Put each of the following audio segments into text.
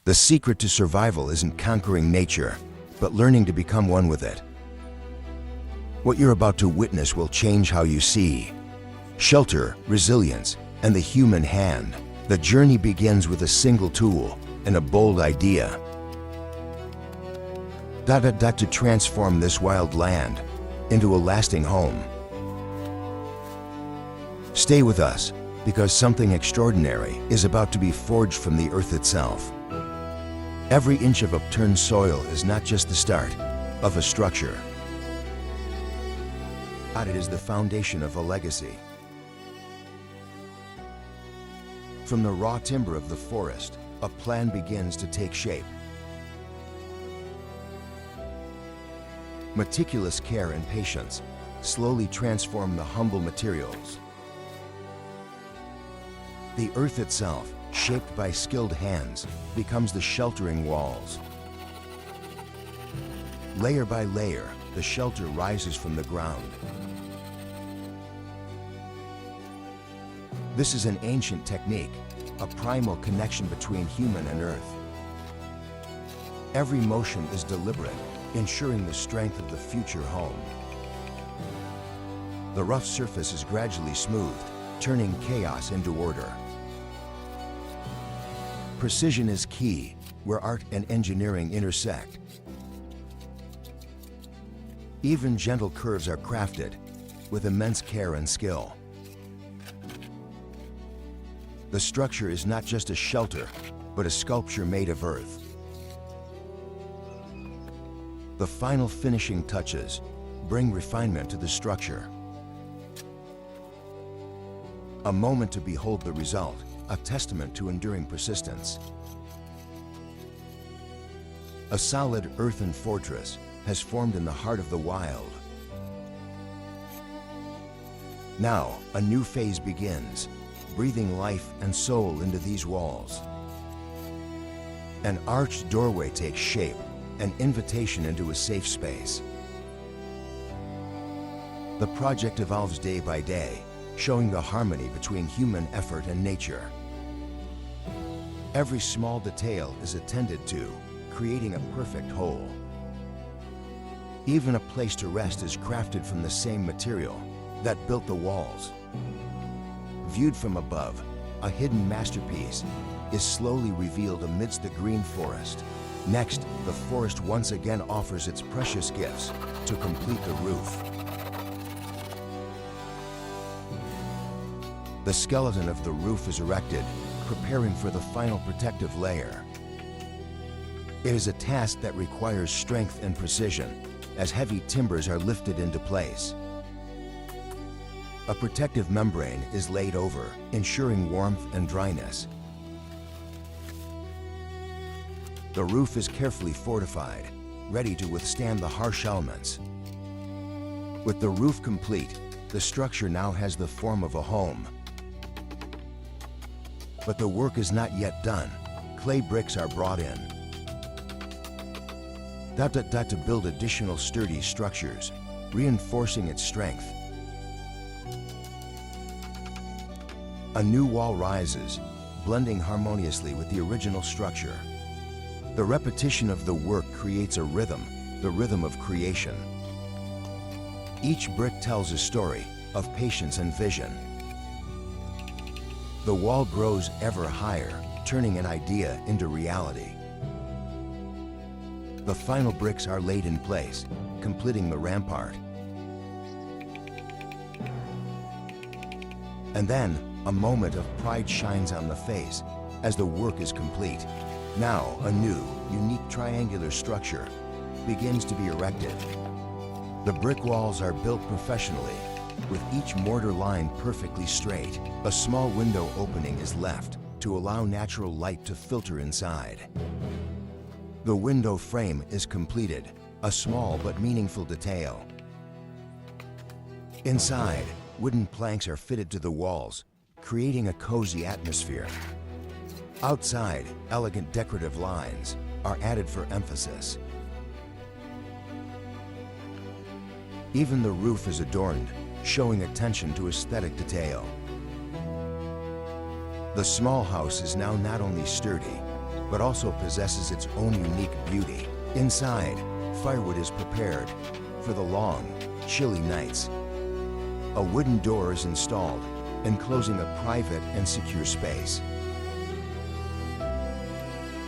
The secret to survival isn't conquering nature, but learning to become one with it. What you're about to witness will change how you see shelter, resilience, and the human hand. The journey begins with a single tool and a bold idea. To transform this wild land into a lasting home. Stay with us, because something extraordinary is about to be forged from the earth itself. Every inch of upturned soil is not just the start of a structure. It is the foundation of a legacy. From the raw timber of the forest, a plan begins to take shape. Meticulous care and patience slowly transform the humble materials. The earth itself, shaped by skilled hands, becomes the sheltering walls. Layer by layer, the shelter rises from the ground. This is an ancient technique, a primal connection between human and earth. Every motion is deliberate, ensuring the strength of the future home. The rough surface is gradually smoothed, turning chaos into order. Precision is key, where art and engineering intersect. Even gentle curves are crafted with immense care and skill. The structure is not just a shelter, but a sculpture made of earth. The final finishing touches bring refinement to the structure. A moment to behold the result, a testament to enduring persistence. A solid earthen fortress has formed in the heart of the wild. Now, a new phase begins, breathing life and soul into these walls. An arched doorway takes shape, an invitation into a safe space. The project evolves day by day, showing the harmony between human effort and nature. Every small detail is attended to, creating a perfect whole. Even a place to rest is crafted from the same material that built the walls. Viewed from above, a hidden masterpiece is slowly revealed amidst the green forest. Next, the forest once again offers its precious gifts to complete the roof. The skeleton of the roof is erected, preparing for the final protective layer. It is a task that requires strength and precision, as heavy timbers are lifted into place. A protective membrane is laid over, ensuring warmth and dryness. The roof is carefully fortified, ready to withstand the harsh elements. With the roof complete, the structure now has the form of a home. But the work is not yet done. Clay bricks are brought in. To build additional sturdy structures, reinforcing its strength. A new wall rises, blending harmoniously with the original structure. The repetition of the work creates a rhythm, the rhythm of creation. Each brick tells a story of patience and vision. The wall grows ever higher, turning an idea into reality. The final bricks are laid in place, completing the rampart. And then, a moment of pride shines on the face as the work is complete. Now, a new, unique triangular structure begins to be erected. The brick walls are built professionally, with each mortar line perfectly straight. A small window opening is left to allow natural light to filter inside. The window frame is completed, a small but meaningful detail. Inside, wooden planks are fitted to the walls, creating a cozy atmosphere. Outside, elegant decorative lines are added for emphasis. Even the roof is adorned, showing attention to aesthetic detail. The small house is now not only sturdy, but also possesses its own unique beauty. Inside, firewood is prepared for the long, chilly nights. A wooden door is installed, enclosing a private and secure space.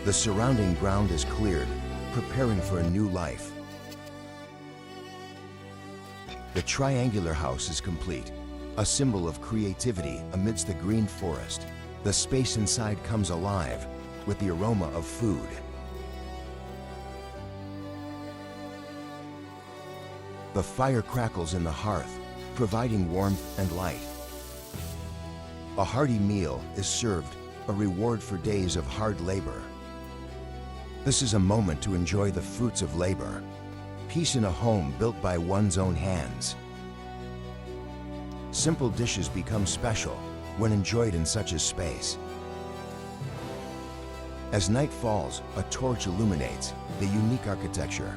The surrounding ground is cleared, preparing for a new life. The triangular house is complete, a symbol of creativity amidst the green forest. The space inside comes alive with the aroma of food. The fire crackles in the hearth, providing warmth and light. A hearty meal is served, a reward for days of hard labor. This is a moment to enjoy the fruits of labor. Peace in a home built by one's own hands. Simple dishes become special when enjoyed in such a space. As night falls, a torch illuminates the unique architecture.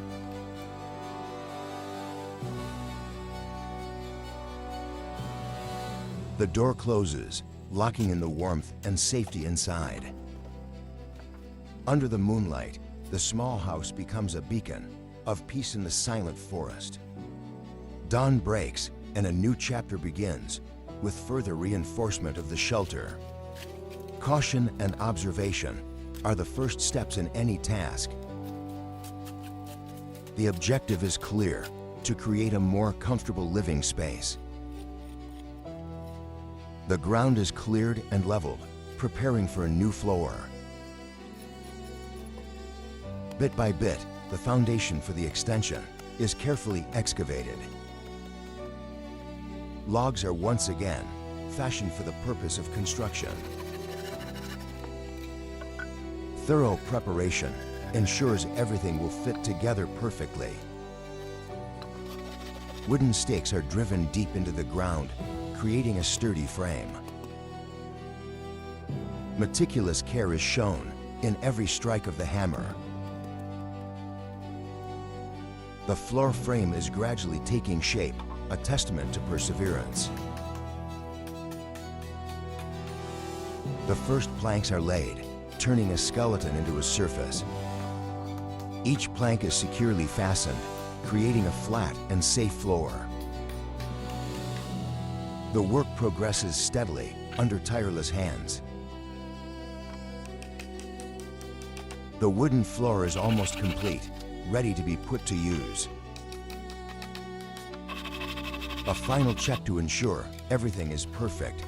The door closes, locking in the warmth and safety inside. Under the moonlight, the small house becomes a beacon of peace in the silent forest. Dawn breaks and a new chapter begins with further reinforcement of the shelter. Caution and observation are the first steps in any task. The objective is clear: to create a more comfortable living space. The ground is cleared and leveled, preparing for a new floor. Bit by bit, the foundation for the extension is carefully excavated. Logs are once again fashioned for the purpose of construction. Thorough preparation ensures everything will fit together perfectly. Wooden stakes are driven deep into the ground, creating a sturdy frame. Meticulous care is shown in every strike of the hammer. The floor frame is gradually taking shape, a testament to perseverance. The first planks are laid, turning a skeleton into a surface. Each plank is securely fastened, creating a flat and safe floor. The work progresses steadily under tireless hands. The wooden floor is almost complete, ready to be put to use. A final check to ensure everything is perfect.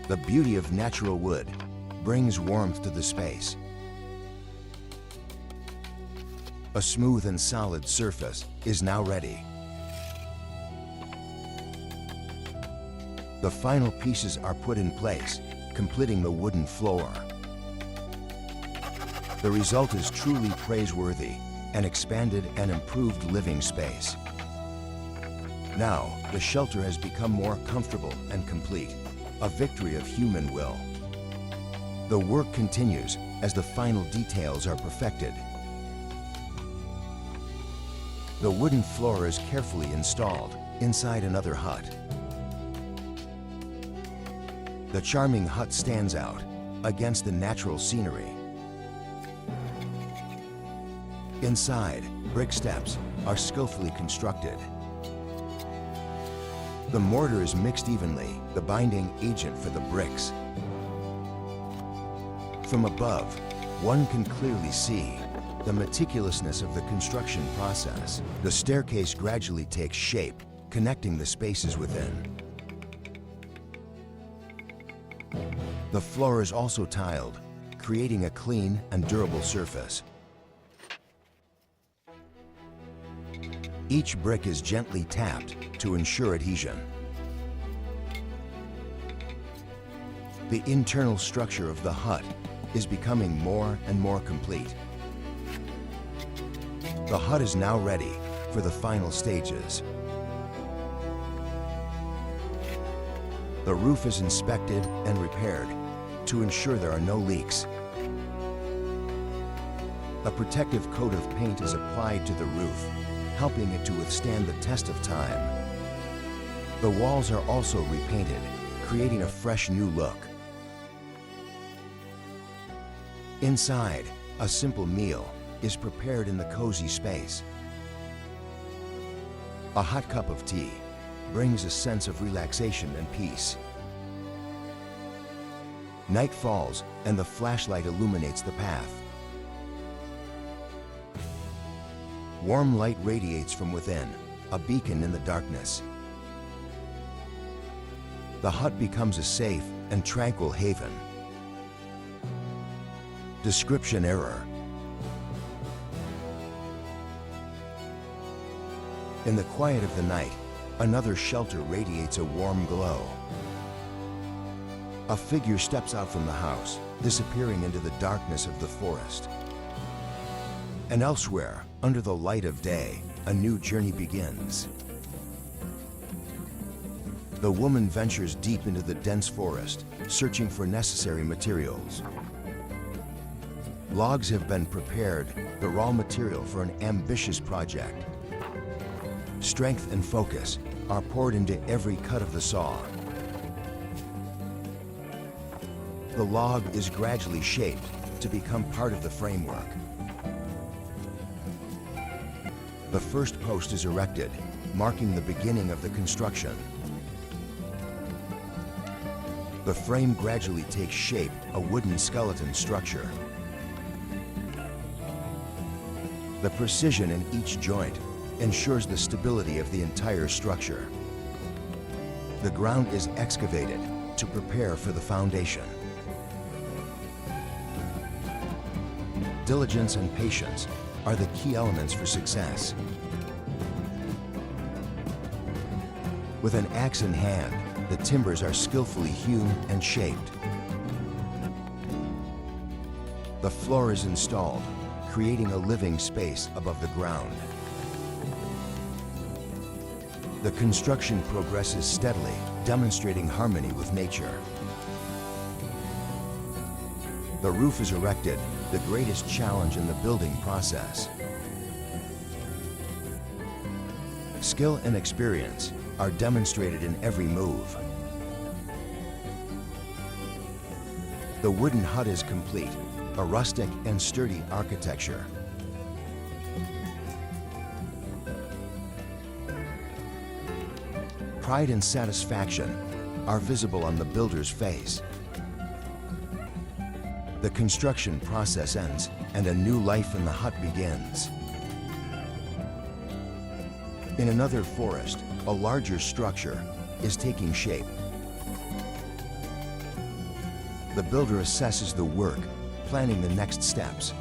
The beauty of natural wood brings warmth to the space. A smooth and solid surface is now ready. The final pieces are put in place, completing the wooden floor. The result is truly praiseworthy, an expanded and improved living space. Now, the shelter has become more comfortable and complete, a victory of human will. The work continues as the final details are perfected. The wooden floor is carefully installed inside another hut. The charming hut stands out against the natural scenery. Inside, brick steps are skillfully constructed. The mortar is mixed evenly, the binding agent for the bricks. From above, one can clearly see the meticulousness of the construction process. The staircase gradually takes shape, connecting the spaces within. The floor is also tiled, creating a clean and durable surface. Each brick is gently tapped to ensure adhesion. The internal structure of the hut is becoming more and more complete. The hut is now ready for the final stages. The roof is inspected and repaired to ensure there are no leaks. A protective coat of paint is applied to the roof, helping it to withstand the test of time. The walls are also repainted, creating a fresh new look. Inside, a simple meal is prepared in the cozy space. A hot cup of tea brings a sense of relaxation and peace. Night falls and the flashlight illuminates the path. Warm light radiates from within, a beacon in the darkness. The hut becomes a safe and tranquil haven. Description error. In the quiet of the night, another shelter radiates a warm glow. A figure steps out from the house, disappearing into the darkness of the forest. And elsewhere, under the light of day, a new journey begins. The woman ventures deep into the dense forest, searching for necessary materials. Logs have been prepared, the raw material for an ambitious project. Strength and focus are poured into every cut of the saw. The log is gradually shaped to become part of the framework. The first post is erected, marking the beginning of the construction. The frame gradually takes shape, a wooden skeleton structure. The precision in each joint ensures the stability of the entire structure. The ground is excavated to prepare for the foundation. Diligence and patience are the key elements for success. With an axe in hand, the timbers are skillfully hewn and shaped. The floor is installed, creating a living space above the ground. The construction progresses steadily, demonstrating harmony with nature. The roof is erected, the greatest challenge in the building process. Skill and experience are demonstrated in every move. The wooden hut is complete, a rustic and sturdy architecture. Pride and satisfaction are visible on the builder's face. The construction process ends and a new life in the hut begins. In another forest, a larger structure is taking shape. The builder assesses the work, planning the next steps.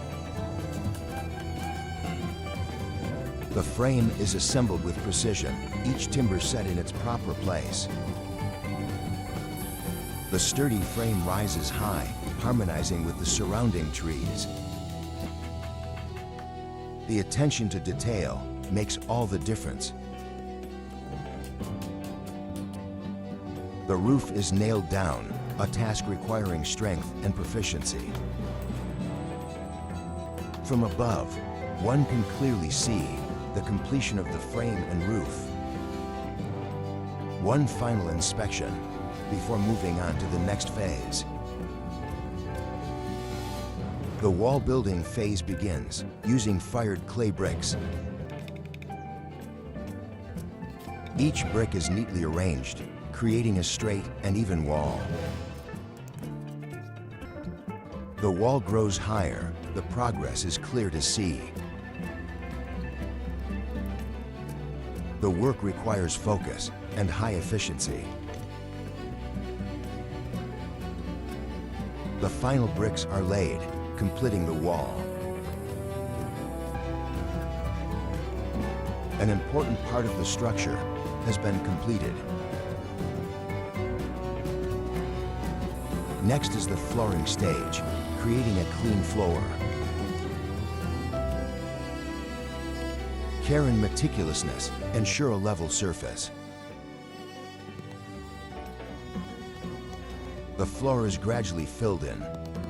The frame is assembled with precision, each timber set in its proper place. The sturdy frame rises high, harmonizing with the surrounding trees. The attention to detail makes all the difference. The roof is nailed down, a task requiring strength and proficiency. From above, one can clearly see the completion of the frame and roof. One final inspection before moving on to the next phase. The wall building phase begins, using fired clay bricks. Each brick is neatly arranged, creating a straight and even wall. The wall grows higher, the progress is clear to see. The work requires focus and high efficiency. The final bricks are laid, completing the wall. An important part of the structure has been completed. Next is the flooring stage, creating a clean floor. Care and meticulousness ensure a level surface. The floor is gradually filled in,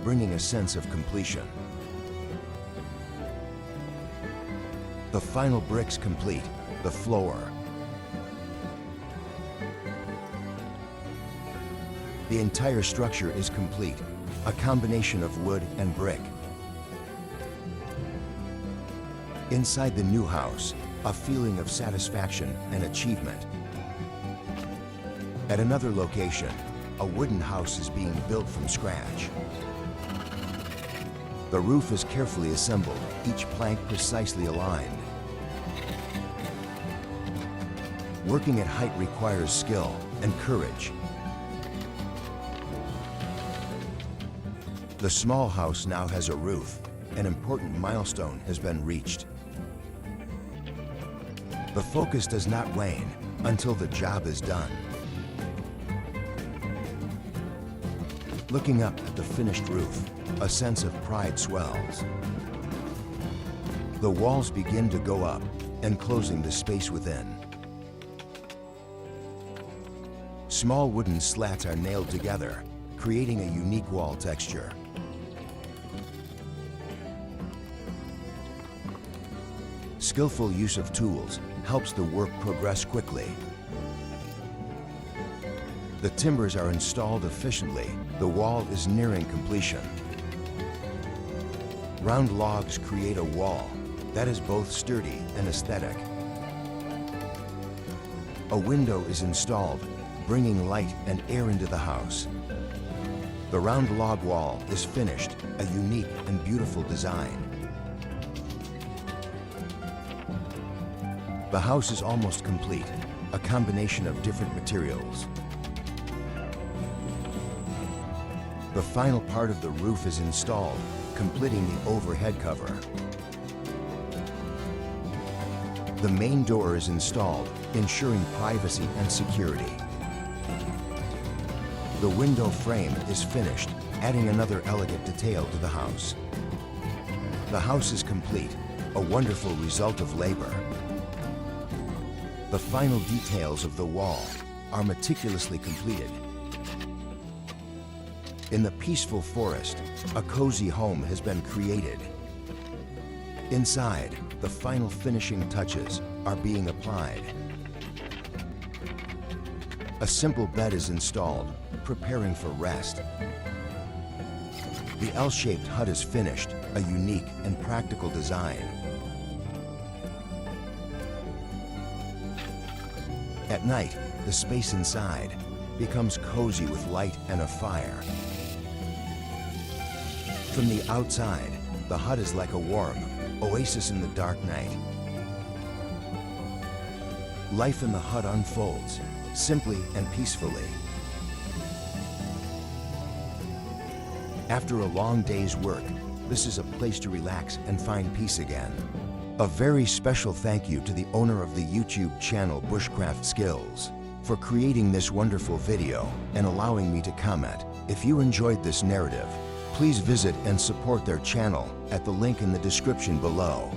bringing a sense of completion. The final bricks complete the floor. The entire structure is complete, a combination of wood and brick, Inside the new house, a feeling of satisfaction and achievement. At another location, a wooden house is being built from scratch. The roof is carefully assembled, each plank precisely aligned. Working at height requires skill and courage. The small house now has a roof. An important milestone has been reached. The focus does not wane until the job is done. Looking up at the finished roof, a sense of pride swells. The walls begin to go up, enclosing the space within. Small wooden slats are nailed together, creating a unique wall texture. Skillful use of tools helps the work progress quickly. The timbers are installed efficiently. The wall is nearing completion. Round logs create a wall that is both sturdy and aesthetic. A window is installed, bringing light and air into the house. The round log wall is finished, a unique and beautiful design. The house is almost complete, a combination of different materials. The final part of the roof is installed, completing the overhead cover. The main door is installed, ensuring privacy and security. The window frame is finished, adding another elegant detail to the house. The house is complete, a wonderful result of labor. The final details of the wall are meticulously completed. In the peaceful forest, a cozy home has been created. Inside, the final finishing touches are being applied. A simple bed is installed, preparing for rest. The L-shaped hut is finished, a unique and practical design. At night, the space inside becomes cozy with light and a fire. From the outside, the hut is like a warm oasis in the dark night. Life in the hut unfolds, simply and peacefully. After a long day's work, this is a place to relax and find peace again. A very special thank you to the owner of the YouTube channel Bushcraft Skills for creating this wonderful video and allowing me to comment. If you enjoyed this narrative, please visit and support their channel at the link in the description below.